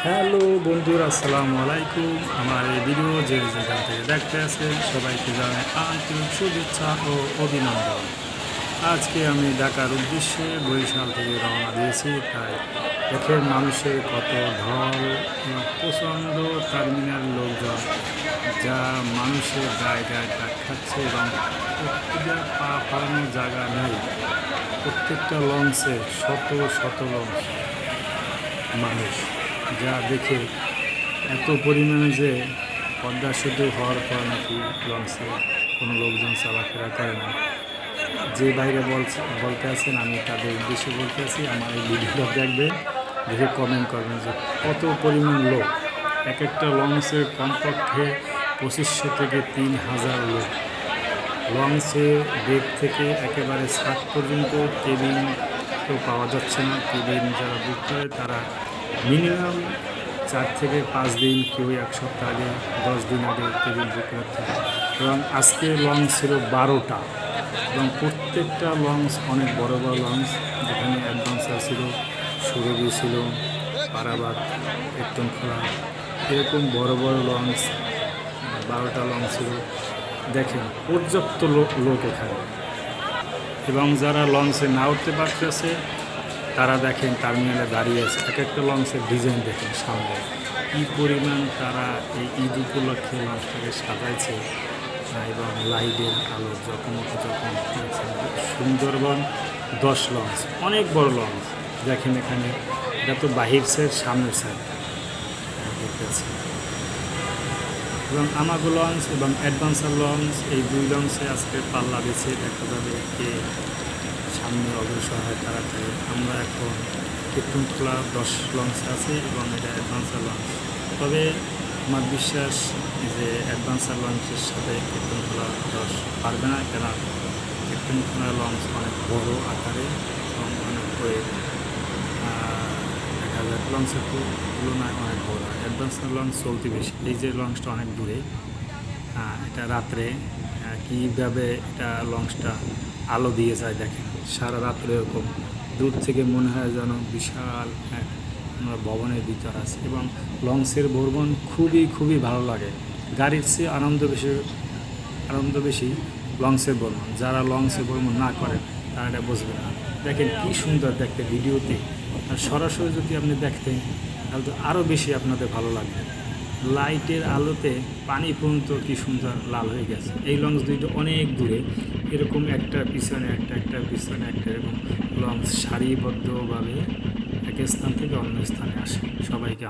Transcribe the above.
Hello বন্ধুরা, আসসালামু আলাইকুম। আমার এই ভিডিও যে যেখান থেকে দেখতে আছেন সবাইকে জানাই আন্তরিক শুভেচ্ছা ও অভিনন্দন। আজকে আমি ঢাকার উদ্দেশ্যে বরিশাল থেকে রওনা দিয়েছি। তাই দেখেন মানুষের কত ঢল এবং প্রচণ্ড টার্মিনাল লোকজন, যা মানুষের জায়গায় ডাক খাচ্ছে এবং প্রত্যেকটা পা ফেলানোর জায়গা নেই। প্রত্যেকটা লঞ্চে শত শত লঞ্চ মানুষ, যা দেখে এত পরিমাণে যে পদ্মা সেতু হওয়ার পর নাকি লঞ্চে কোনো লোকজন চলাফেরা করে না। যে বাইরে বলতে আছেন, আমি তাদের উদ্দেশ্যে বলতে আছি, আমার এই ভিডিওটা দেখবেন, দেখে কমেন্ট করবেন যে কত পরিমাণ লোক। এক একটা লঞ্চে কমপক্ষে 2500 থেকে 3000 লোক। লঞ্চে ডেক থেকে একেবারে ছাদ পর্যন্ত কেবিন তো পাওয়া যাচ্ছে না। কেবিন যারা বুক করে তারা মিনিমাম 4 থেকে 5 দিন, কেউ 1 সপ্তাহ আগে, 10 দিন আগে কেবিন বুক করতে হয়। এবং আজকে লঞ্চ ছিল 12টা এবং প্রত্যেকটা লঞ্চ অনেক বড় বড় লঞ্চ, যেখানে অ্যাডভেঞ্চার ছিল, সুরভি ছিল, পারাবাদ, খোলা, এরকম বড় বড় লঞ্চ 12টা লঞ্চ ছিল। দেখেন পর্যাপ্ত লোক এখানে। এবং যারা লঞ্চে না উঠতে পারতেছে তারা দেখেন টার্মিনালে দাঁড়িয়ে আছে। এক একটা লঞ্চের ডিজাইন দেখেন সামনে কী পরিমাণ তারা এই ঈদ উপলক্ষে লঞ্চটাকে সাজাইছে এবং লাইটের আলো জকমক সুন্দরবন 10 লঞ্চ, অনেক বড় লঞ্চ। দেখেন এখানে, এটা তো বাহির সাইড, সামনের সাইড দেখতেছে। এবং আমাগো লঞ্চ এবং অ্যাডভেঞ্চার লঞ্চ, এই 2 লঞ্চে আজকে পাল্লা দিচ্ছে। দেখা যাবে কে সামনে অগ্রসর হয় তাড়াতাড়ি। আমরা এখন খোলা 10 লঞ্চ আছে এবং এটা অ্যাডভেঞ্চার লঞ্চ। তবে আমার বিশ্বাস যে অ্যাডভেঞ্চার লঞ্চের সাথে খোলা 10 পারবে না, কেন খোলা লঞ্চ অনেক বড় আকারে এবং অনেক করে দেখা যায় লঞ্চের তুলনায় অনেক বড়। অ্যাডভেঞ্চার লঞ্চ চলতে বেশি। এই যে লঞ্চটা অনেক দূরে, এটা রাত্রে কীভাবে এটা লঞ্চটা আলো দিয়ে যায় দেখেন, সারা রাত্রে এরকম দূর থেকে মনে হয় যেন বিশাল আমরা ভবনের ভিতর আছে। এবং লঞ্চের ভ্রমণ খুবই ভালো লাগে। গাড়ির চেয়ে আনন্দ বেশি লঞ্চের ভ্রমণ। যারা লঞ্চে ভ্রমণ না করেন তারা এটা বুঝবেন না। দেখেন কী সুন্দর দেখতে ভিডিওতে, আর সরাসরি যদি আপনি দেখতেন তাহলে তো আরও বেশি আপনাদের ভালো লাগবে। লাইটের আলোতে পানি পর্যন্ত কী সুন্দর লাল হয়ে গেছে। এই লঞ্চ দুইটা অনেক দূরে, এরকম একটার পিছনে একটা, এরকম লঞ্চ সারিবদ্ধভাবে এক স্থান থেকে অন্য স্থানে আসে। সবাইকে